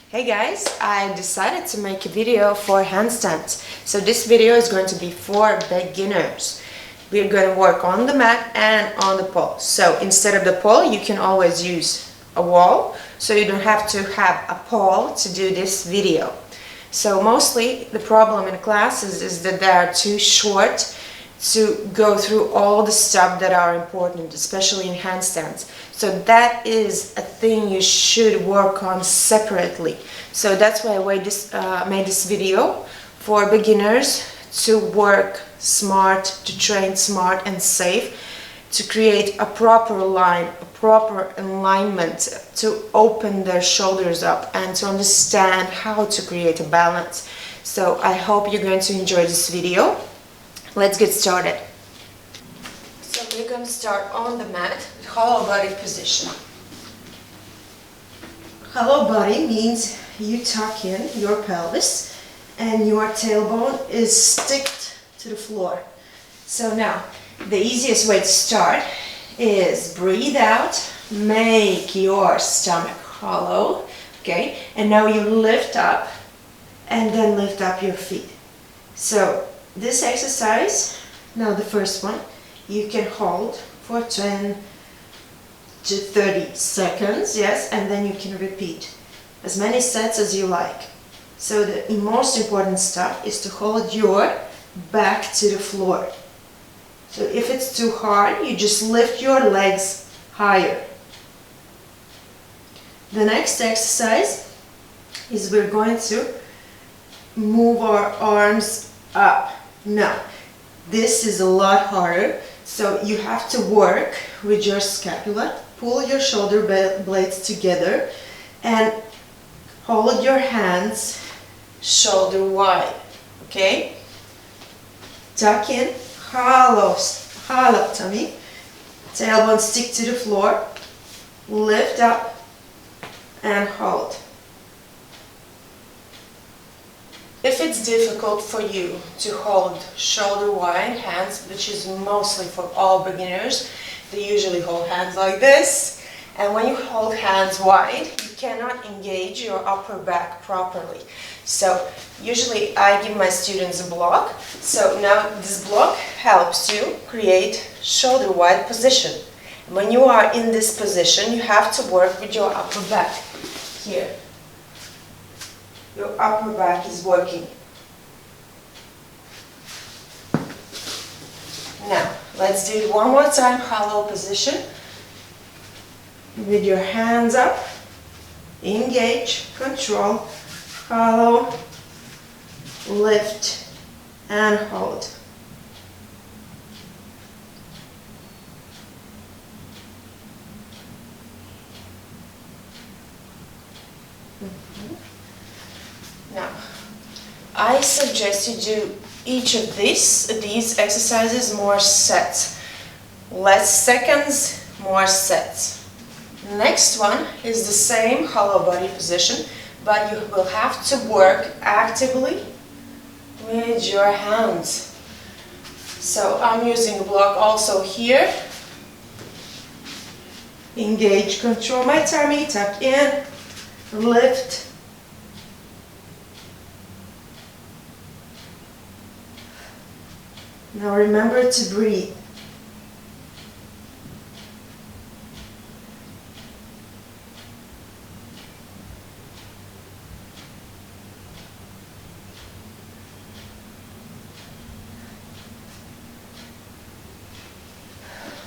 Hey guys, I decided to make a video for handstands. So this video is going to be for beginners. We're going to work on the mat and on the pole. So instead of the pole, you can always use a wall. So you don't have to have a pole to do this video. So mostly the problem in classes is that they are too short to go through all the stuff that are important, especially in handstands. So that is a thing you should work on separately. So that's why I made this video for beginners to work smart, to train smart and safe, to create a proper line, a proper alignment, to open their shoulders up and to understand how to create a balance. So I hope you're going to enjoy this video. Let's get started. So we're going to start on the mat with hollow body position. Hollow body means you tuck in your pelvis and your tailbone is sticked to the floor. So now, the easiest way to start is breathe out, make your stomach hollow, okay? And now you lift up and then lift up your feet. So this exercise, now the first one, you can hold for 10 to 30 seconds, yes, and then you can repeat as many sets as you like. So the most important stuff is to hold your back to the floor. So if it's too hard, you just lift your legs higher. The next exercise is we're going to move our arms up. Now, this is a lot harder, so you have to work with your scapula, pull your shoulder blades together and hold your hands shoulder wide, okay? Tuck in, hollow tummy, tailbone stick to the floor, lift up and hold. If it's difficult for you to hold shoulder wide hands, which is mostly for all beginners, they usually hold hands like this. And when you hold hands wide, you cannot engage your upper back properly. So usually I give my students a block. So now this block helps you create shoulder wide position. When you are in this position, you have to work with your upper back here. Your upper back is working. Now, let's do it one more time, hollow position. With your hands up, engage, control, hollow, lift, and hold. Now, I suggest you do each of these exercises more sets. Less seconds, more sets. Next one is the same hollow body position, but you will have to work actively with your hands. So I'm using a block also here. Engage, control my tummy, tuck in, lift. Now remember to breathe.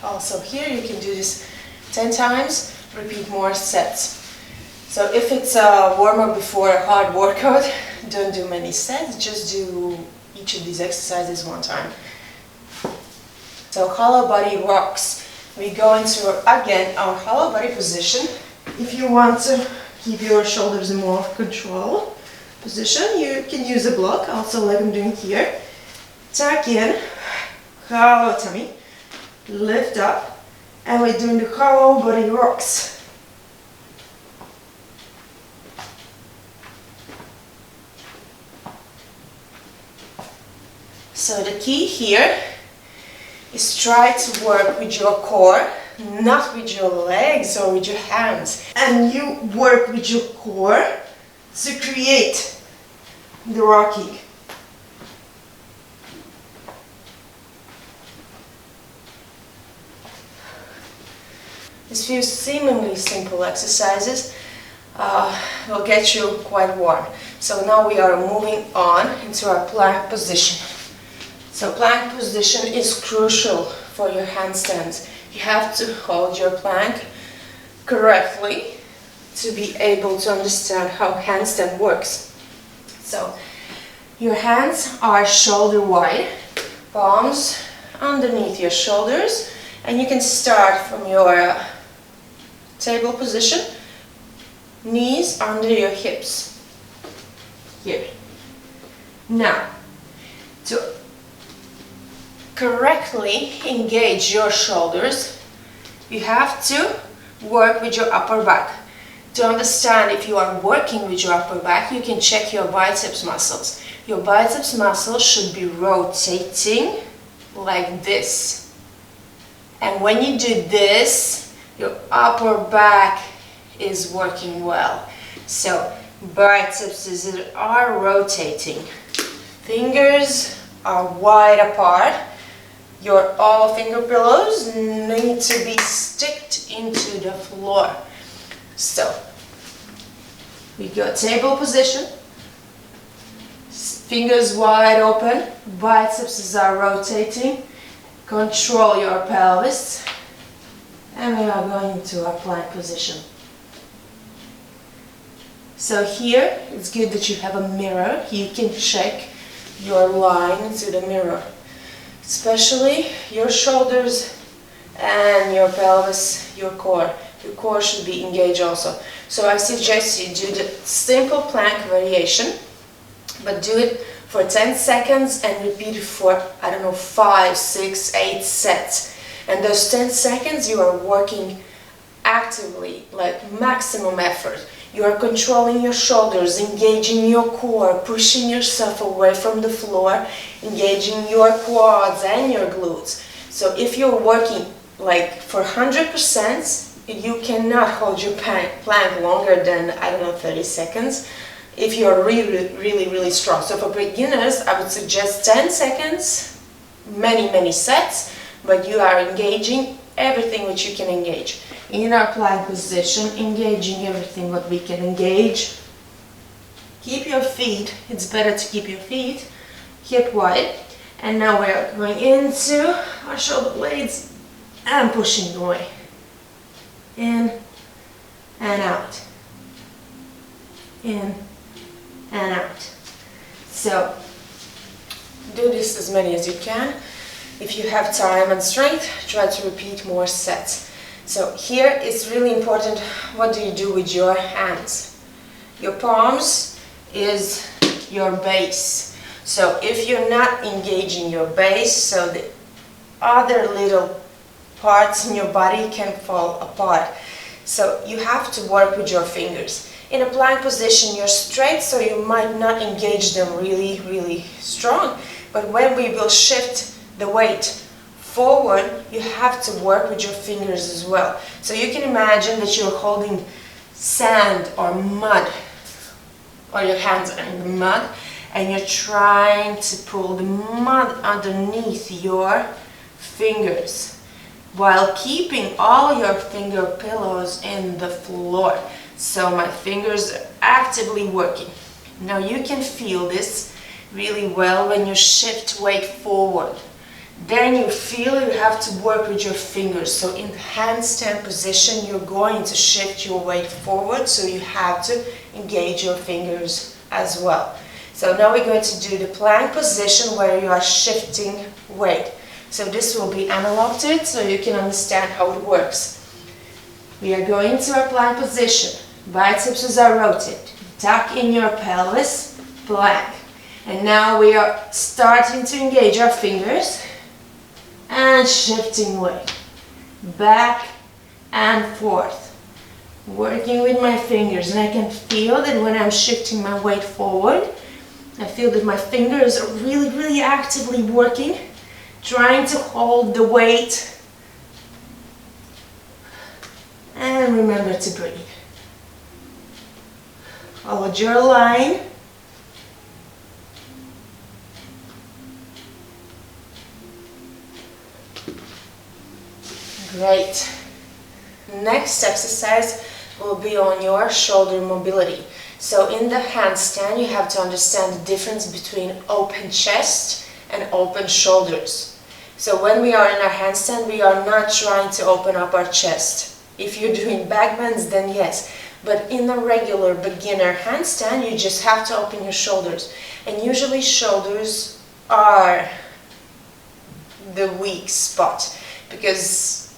Also here you can do this 10 times, repeat more sets. So if it's a warm-up before a hard workout, don't do many sets, just do each of these exercises one time. So hollow body rocks. We go into, again, our hollow body position. If you want to keep your shoulders in more control position, you can use a block, also like I'm doing here. Tuck in, hollow tummy, lift up, and we're doing the hollow body rocks. So the key here is try to work with your core, not with your legs or with your hands. And you work with your core to create the rocking. These few seemingly simple exercises will get you quite warm. So now we are moving on into our plank position. So plank position is crucial for your handstands. You have to hold your plank correctly to be able to understand how handstand works. So your hands are shoulder wide, palms underneath your shoulders, and you can start from your table position, knees under your hips. Here. Now, to correctly engage your shoulders, you have to work with your upper back. To understand if you are working with your upper back, you can check your biceps muscles. Your biceps muscles should be rotating like this. And when you do this, your upper back is working well. So biceps are rotating. Fingers are wide apart. Your all finger pillows need to be sticked into the floor. So we go table position. Fingers wide open. Biceps are rotating. Control your pelvis. And we are going into our plank position. So here, it's good that you have a mirror. You can check your line into the mirror. Especially your shoulders and your pelvis, your core. Your core should be engaged also. So I suggest you do the simple plank variation, but do it for 10 seconds and repeat it for, I don't know, 5, 6, 8 sets. And those 10 seconds you are working actively, like maximum effort. You are controlling your shoulders, engaging your core, pushing yourself away from the floor, engaging your quads and your glutes. So if you're working like for 100%, you cannot hold your plank longer than, I don't know, 30 seconds if you're really strong. So for beginners, I would suggest 10 seconds, many sets, but you are engaging everything which you can engage. In our plank position, engaging everything what we can engage. Keep your feet, it's better to keep your feet hip wide. And now we're going into our shoulder blades and pushing away. In and out. In and out. So, do this as many as you can. If you have time and strength, try to repeat more sets. So here it's really important, what do you do with your hands? Your palms is your base. So if you're not engaging your base, so the other little parts in your body can fall apart. So you have to work with your fingers. In a plank position, you're straight, so you might not engage them really strong. But when we will shift the weight forward, you have to work with your fingers as well. So you can imagine that you're holding sand or mud, or your hands are in the mud, and you're trying to pull the mud underneath your fingers while keeping all your finger pillows in the floor. So my fingers are actively working. Now you can feel this really well when you shift weight forward. Then you feel you have to work with your fingers. So in the handstand position, you're going to shift your weight forward, so you have to engage your fingers as well. So now we're going to do the plank position where you are shifting weight. So this will be analog to it, so you can understand how it works. We are going to our plank position. Biceps are rotated. Tuck in your pelvis, plank. And now we are starting to engage our fingers and shifting weight. Back and forth. Working with my fingers, and I can feel that when I'm shifting my weight forward, I feel that my fingers are really actively working, trying to hold the weight. And remember to breathe. Hold your line. Great. Next exercise will be on your shoulder mobility. So in the handstand, you have to understand the difference between open chest and open shoulders. So when we are in our handstand, we are not trying to open up our chest. If you're doing back bends, then yes. But in a regular beginner handstand, you just have to open your shoulders. And usually shoulders are the weak spot, because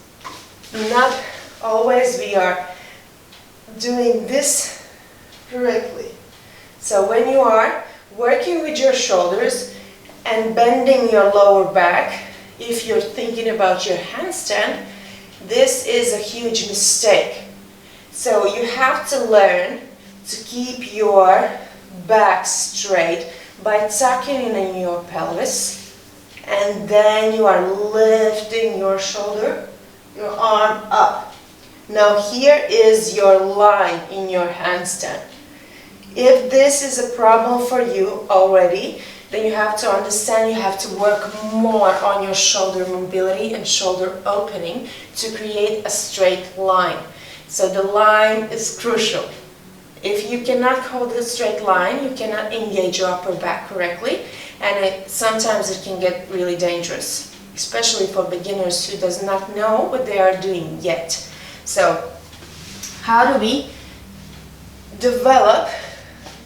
not always we are doing this correctly. So when you are working with your shoulders and bending your lower back, if you're thinking about your handstand, this is a huge mistake. So you have to learn to keep your back straight by tucking in your pelvis, and then you are lifting your shoulder, your arm up. Now here is your line in your handstand. If this is a problem for you already, then you have to understand you have to work more on your shoulder mobility and shoulder opening to create a straight line. So the line is crucial. If you cannot hold a straight line, you cannot engage your upper back correctly, and sometimes it can get really dangerous, especially for beginners who does not know what they are doing yet. So how do we develop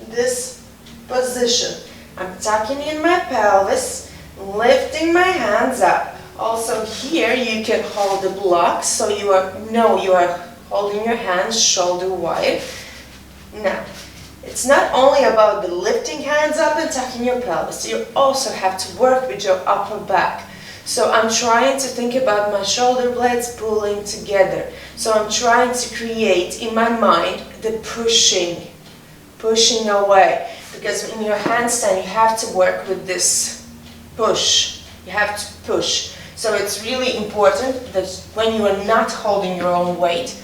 this position? I'm tucking in my pelvis, lifting my hands up. Also here you can hold the block, so you are holding your hands shoulder wide. Now, it's not only about the lifting hands up and tucking your pelvis, you also have to work with your upper back. So I'm trying to think about my shoulder blades pulling together. So I'm trying to create in my mind the pushing away. Because in your handstand you have to work with this push. You have to push. So it's really important that when you are not holding your own weight,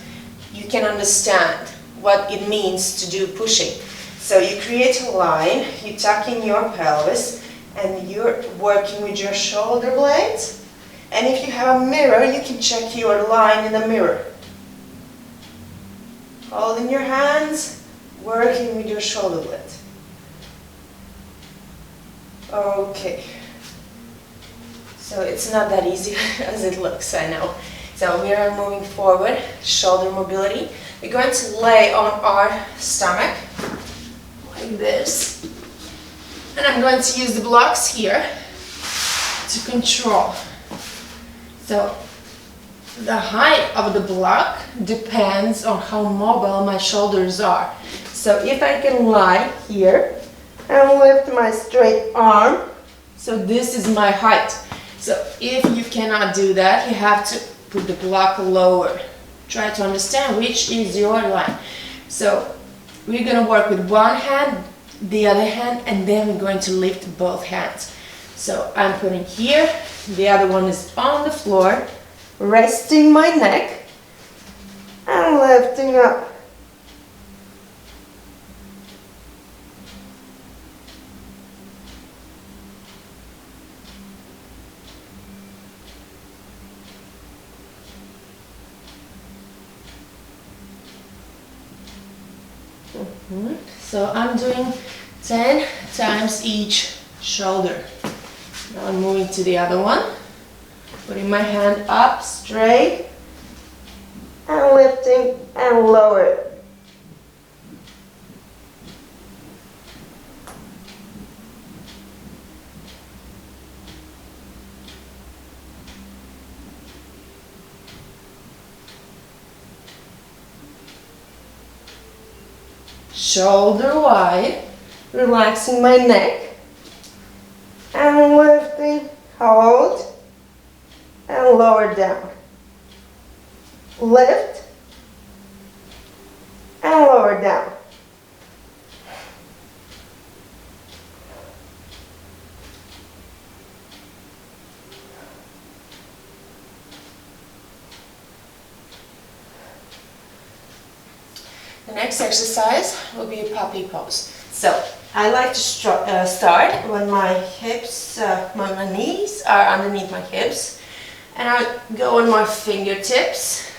you can understand what it means to do pushing. So you create a line, you tuck in your pelvis, and you're working with your shoulder blades. And if you have a mirror, you can check your line in the mirror. Holding your hands, working with your shoulder blades. Okay. So it's not that easy as it looks, I know. So we are moving forward, shoulder mobility. We're going to lay on our stomach, like this. And I'm going to use the blocks here to control. So the height of the block depends on how mobile my shoulders are. So if I can lie here and lift my straight arm, so this is my height. So if you cannot do that, you have to put the block lower. Try to understand which is your line. So we're going to work with one hand, the other hand, and then we're going to lift both hands. So I'm putting here, the other one is on the floor, resting my neck and lifting up. So I'm doing 10 times each shoulder. Now I'm moving to the other one, putting my hand up straight and lifting and lower. Shoulder wide, relaxing my neck and lifting, hold and lower down. Lift and lower down. The next exercise will be a puppy pose. So I like to start when my hips, my knees are underneath my hips, and I go on my fingertips.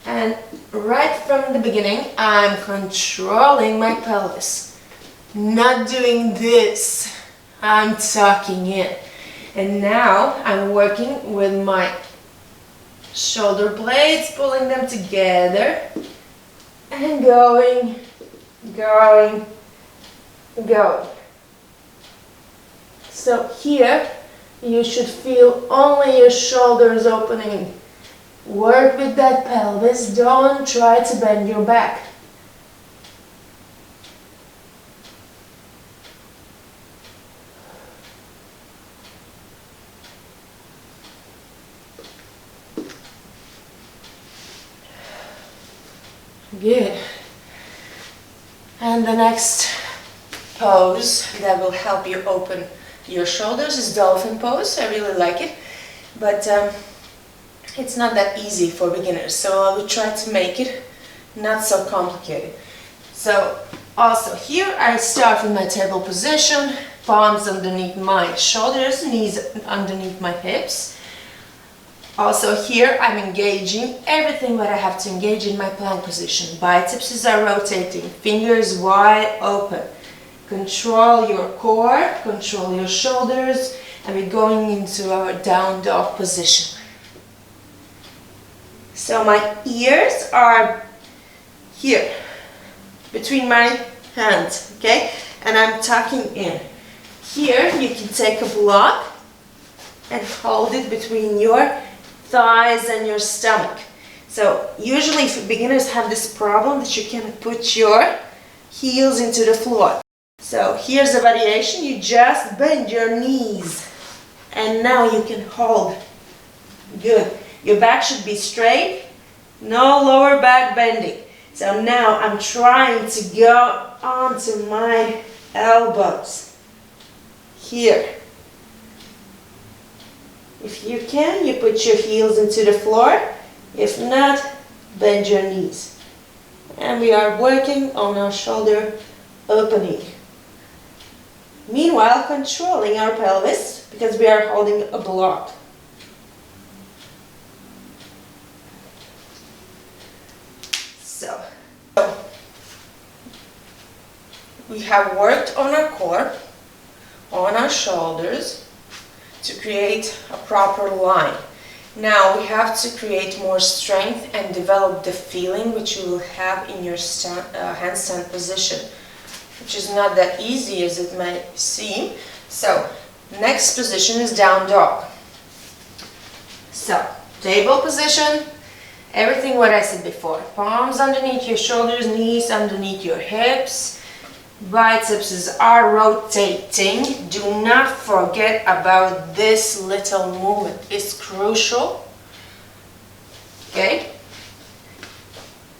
And right from the beginning, I'm controlling my pelvis. Not doing this. I'm tucking in. And now I'm working with my shoulder blades, pulling them together and going. So here you should feel only your shoulders opening. Work with that pelvis, don't try to bend your back. Good. And the next pose that will help you open your shoulders is Dolphin pose. I really like it, but it's not that easy for beginners, so I will try to make it not so complicated. So also here I start with my table position, palms underneath my shoulders, knees underneath my hips. Also here I'm engaging everything that I have to engage in my plank position. Biceps are rotating, fingers wide open. Control your core, control your shoulders, and we're going into our down dog position. So my ears are here, between my hands, okay? And I'm tucking in. Here you can take a block and hold it between your thighs and your stomach. So usually beginners have this problem that you can put your heels into the floor. So here's a variation, you just bend your knees and now you can hold. Good. Your back should be straight, no lower back bending. So now I'm trying to go onto my elbows. Here. If you can, you put your heels into the floor. If not, bend your knees. And we are working on our shoulder opening. Meanwhile, controlling our pelvis because we are holding a block. So, we have worked on our core, on our shoulders, to create a proper line. Now we have to create more strength and develop the feeling which you will have in your handstand position, which is not that easy as it may seem. So, next position is down dog. So, table position, everything what I said before. Palms underneath your shoulders, knees underneath your hips. Biceps are rotating. Do not forget about this little movement. It's crucial. Okay?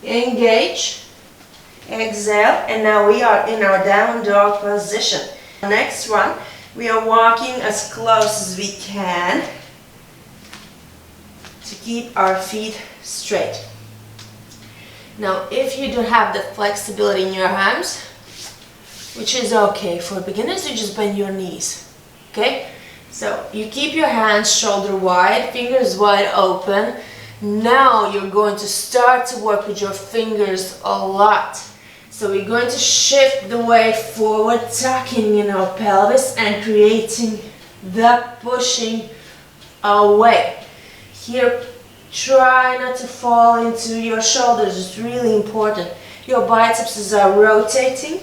Engage. Exhale. And now we are in our down dog position. Next one, we are walking as close as we can to keep our feet straight. Now, if you don't have the flexibility in your arms, which is okay for beginners, you just bend your knees, okay? So you keep your hands shoulder wide, fingers wide open. Now you're going to start to work with your fingers a lot. So we're going to shift the weight forward, tucking in our pelvis and creating the pushing away. Here, try not to fall into your shoulders, it's really important. Your biceps are rotating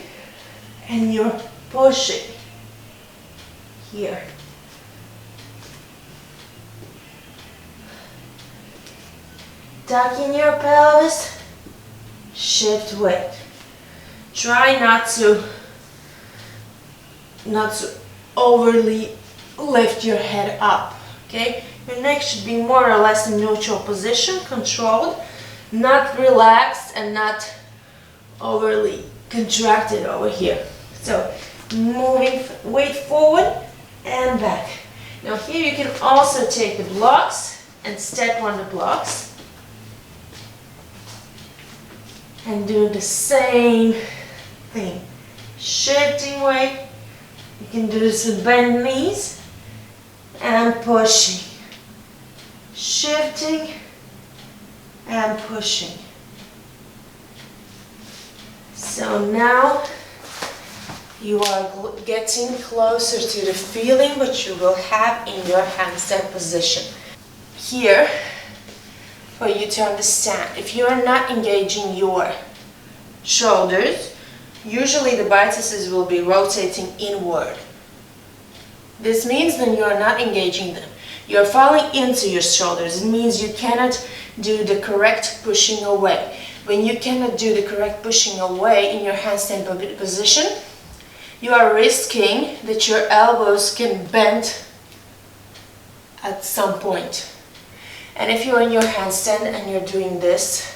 and you're pushing here. Tuck in your pelvis, shift weight. Try not to overly lift your head up, okay? Your neck should be more or less in neutral position, controlled, not relaxed and not overly contracted over here. So, moving weight forward and back. Now here you can also take the blocks and step on the blocks. and do the same thing. Shifting weight. You can do this with bent knees and pushing. Shifting and pushing. So now you are getting closer to the feeling which you will have in your handstand position. Here, for you to understand, if you are not engaging your shoulders, usually the biceps will be rotating inward. This means when you are not engaging them, you are falling into your shoulders. It means you cannot do the correct pushing away. When you cannot do the correct pushing away in your handstand position, you are risking that your elbows can bend at some point. And if you're in your handstand and you're doing this,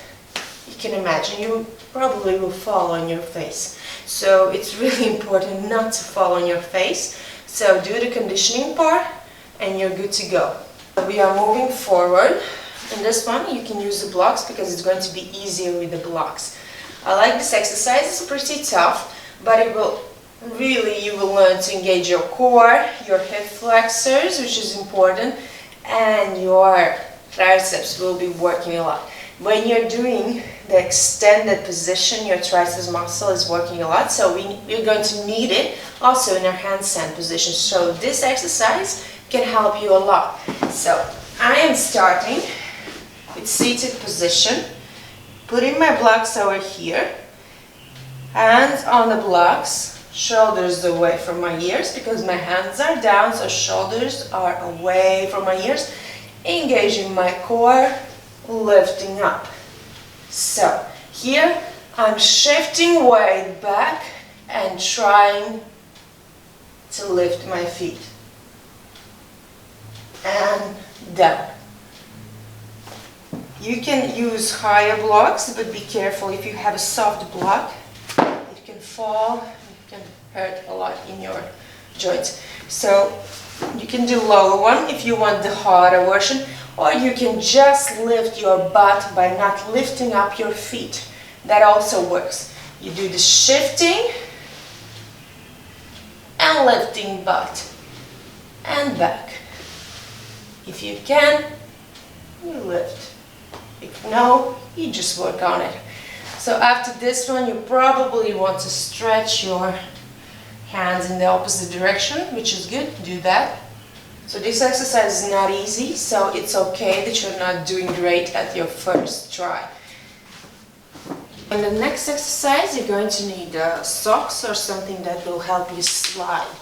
you can imagine you probably will fall on your face. So it's really important not to fall on your face. So do the conditioning part and you're good to go. We are moving forward. In this one you can use the blocks because it's going to be easier with the blocks. I like this exercise. It's pretty tough, but it will really, you will learn to engage your core, your hip flexors, which is important, and your triceps will be working a lot. When you're doing the extended position, your triceps muscle is working a lot, so we're going to need it also in our handstand position. So this exercise can help you a lot. So I am starting with seated position, putting my blocks over here, hands on the blocks, shoulders away from my ears because my hands are down, so shoulders are away from my ears, engaging my core, lifting up. So here I'm shifting weight back and trying to lift my feet and down. You can use higher blocks, but be careful. If you have a soft block, it can fall, it can hurt a lot in your joints. So you can do lower one if you want the harder version, or you can just lift your butt by not lifting up your feet. That also works. You do the shifting and lifting butt and back. If you can, you lift. If no, you just work on it. So after this one, you probably want to stretch your hands in the opposite direction, which is good. Do that. So this exercise is not easy, so it's okay that you're not doing great at your first try. In the next exercise, you're going to need socks or something that will help you slide.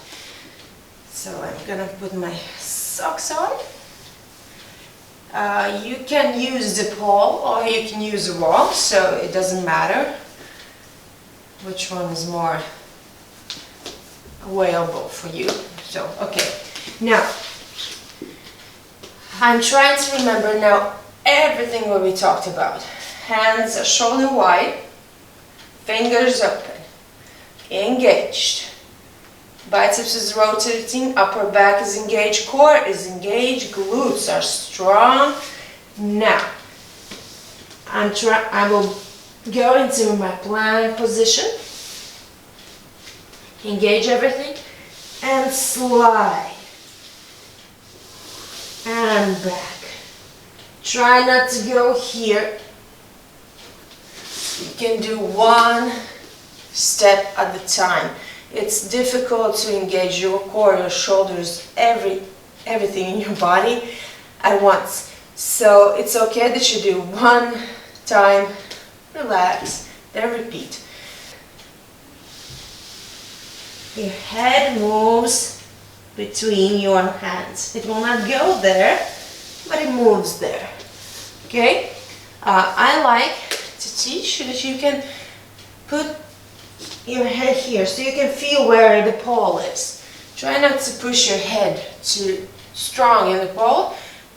So I'm gonna put my socks on. You can use the pole or you can use a wall, so it doesn't matter which one is more available for you. So, okay. Now, I'm trying to remember now everything what we talked about. Hands are shoulder wide, fingers open, engaged. Biceps is rotating, upper back is engaged, core is engaged, glutes are strong. Now, I will go into my plank position, engage everything, and slide. And back. Try not to go here. You can do one step at a time. It's difficult to engage your core, your shoulders, everything in your body at once. So it's okay that you do one time, relax, then repeat. Your head moves between your hands. It will not go there, but it moves there. Okay? I like to teach that you can put your head here so you can feel where the pole is. Try not to push your head too strong in the pole.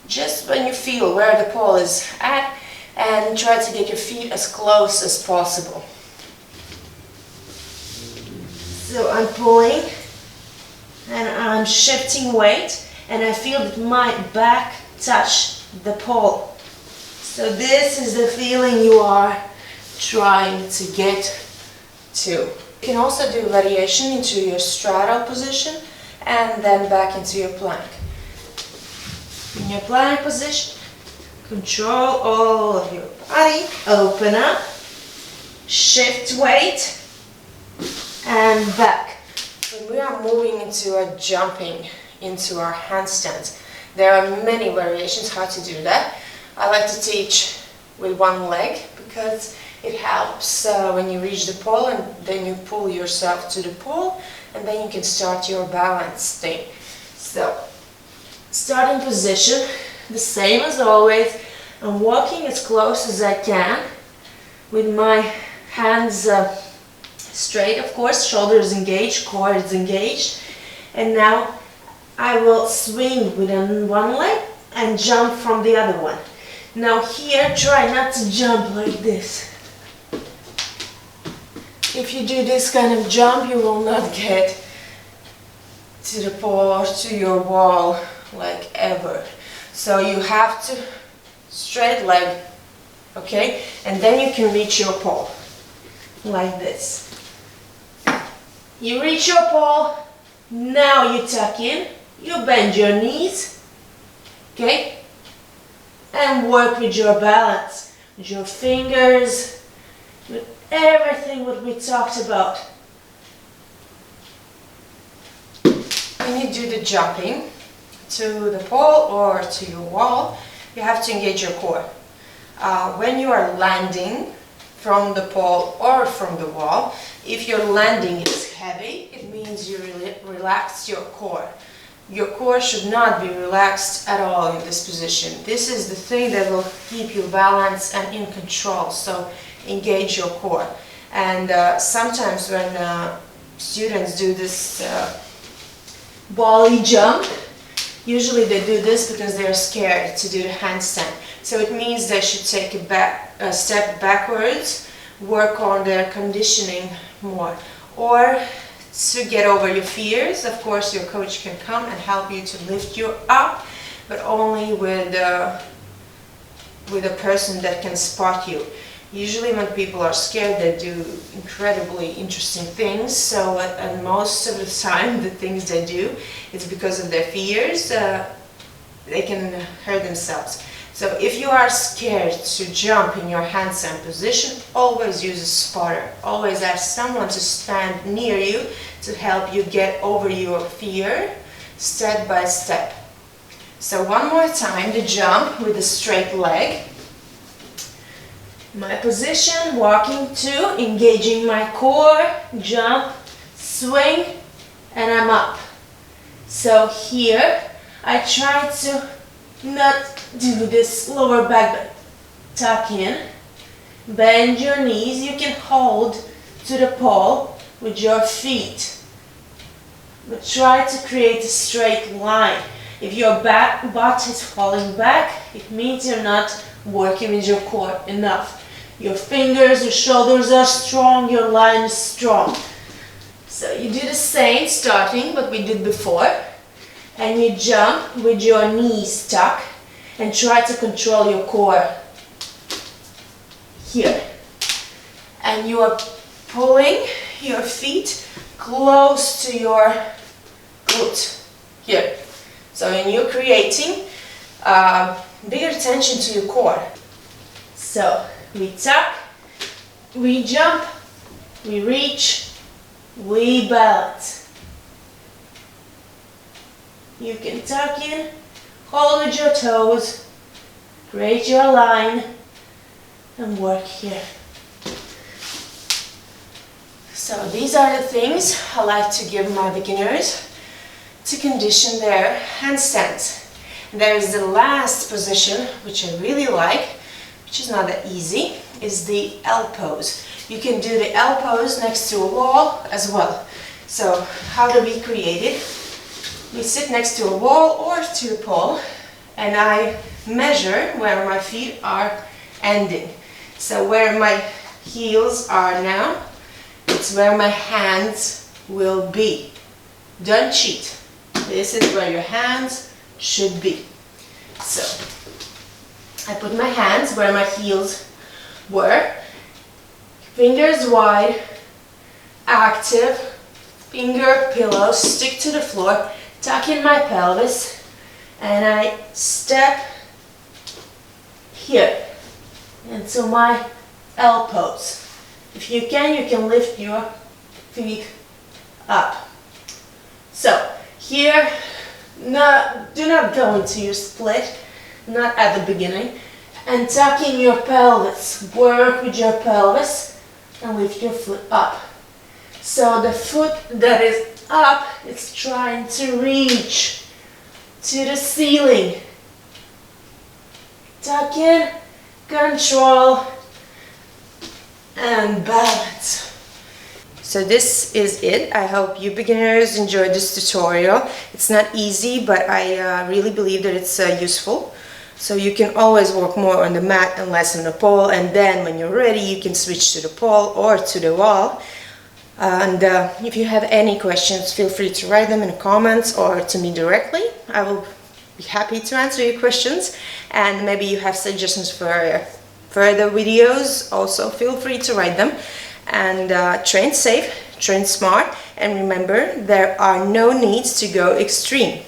Just when you feel where the pole is at, and try to get your feet as close as possible. So I'm pulling and I'm shifting weight, and I feel that my back touch the pole. So this is the feeling you are trying to get to. You can also do variation into your straddle position and then back into your plank. In your plank position, control all of your body, open up, shift weight, and back. When we are moving into a jumping into our handstands, there are many variations how to do that. I like to teach with one leg because it helps when you reach the pole and then you pull yourself to the pole and then you can start your balance thing. So, starting position, the same as always. I'm walking as close as I can with my hands straight, of course, shoulders engaged, core is engaged. And now I will swing with one leg and jump from the other one. Now here, try not to jump like this. If you do this kind of jump, you will not get to the pole or to your wall like ever. So you have to straight leg, okay? And then you can reach your pole like this. You reach your pole, now you tuck in, you bend your knees, okay? And work with your balance, with your fingers, with everything what we talked about. When you do the jumping to the pole or to your wall, you have to engage your core. When you are landing from the pole or from the wall, if your landing is heavy, it means you relaxed your core. Your core should not be relaxed at all in this position. This is the thing that will keep you balanced and in control, so engage your core. And sometimes when students do this volley jump, usually they do this because they're scared to do the handstand. So it means they should take a step backwards, work on their conditioning more. Or to get over your fears, of course your coach can come and help you to lift you up, but only with a person that can spot you. Usually when people are scared, they do incredibly interesting things, so and most of the time the things they do is because of their fears. They can hurt themselves. So if you are scared to jump in your handstand position, always use a spotter. Always ask someone to stand near you to help you get over your fear step by step. So one more time, the jump with a straight leg. My position, walking to, engaging my core, jump, swing, and I'm up. So here, I try to not do this lower back bend. Tuck in, bend your knees. You can hold to the pole with your feet, but try to create a straight line. If your butt is falling back, it means you're not working with your core enough. Your fingers, your shoulders are strong, your line is strong. So you do the same starting what we did before, and you jump with your knees tucked and try to control your core here. And you are pulling your feet close to your glute here. So when you're creating bigger tension to your core. So we tuck, we jump, we reach, we balance. You can tuck in, hold with your toes, create your line, and work here. So these are the things I like to give my beginners to condition their handstands. There is the last position, which I really like, which is not that easy, is the L pose. You can do the L pose next to a wall as well. So how do we create it? We sit next to a wall or to a pole, and I measure where my feet are ending. So where my heels are now, it's where my hands will be. Don't cheat. This is where your hands should be. So, I put my hands where my heels were, Fingers wide, active, finger pillows, stick to the floor, tuck in my pelvis, and I step here into my elbows. If you can lift your feet up. So here, do not go into your split, not at the beginning, and tuck in your pelvis. Work with your pelvis and lift your foot up. So the foot that is up is trying to reach to the ceiling. Tuck in, control, and balance. So this is it. I hope you beginners enjoyed this tutorial. It's not easy, but I really believe that it's useful. So you can always work more on the mat and less on the pole, and then when you're ready you can switch to the pole or to the wall. And if you have any questions, feel free to write them in the comments or to me directly. I will be happy to answer your questions, and maybe you have suggestions for further videos, also feel free to write them. And train safe, train smart, and remember, there are no needs to go extreme.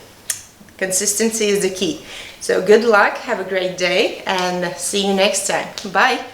Consistency is the key. So good luck, have a great day, and see you next time. Bye!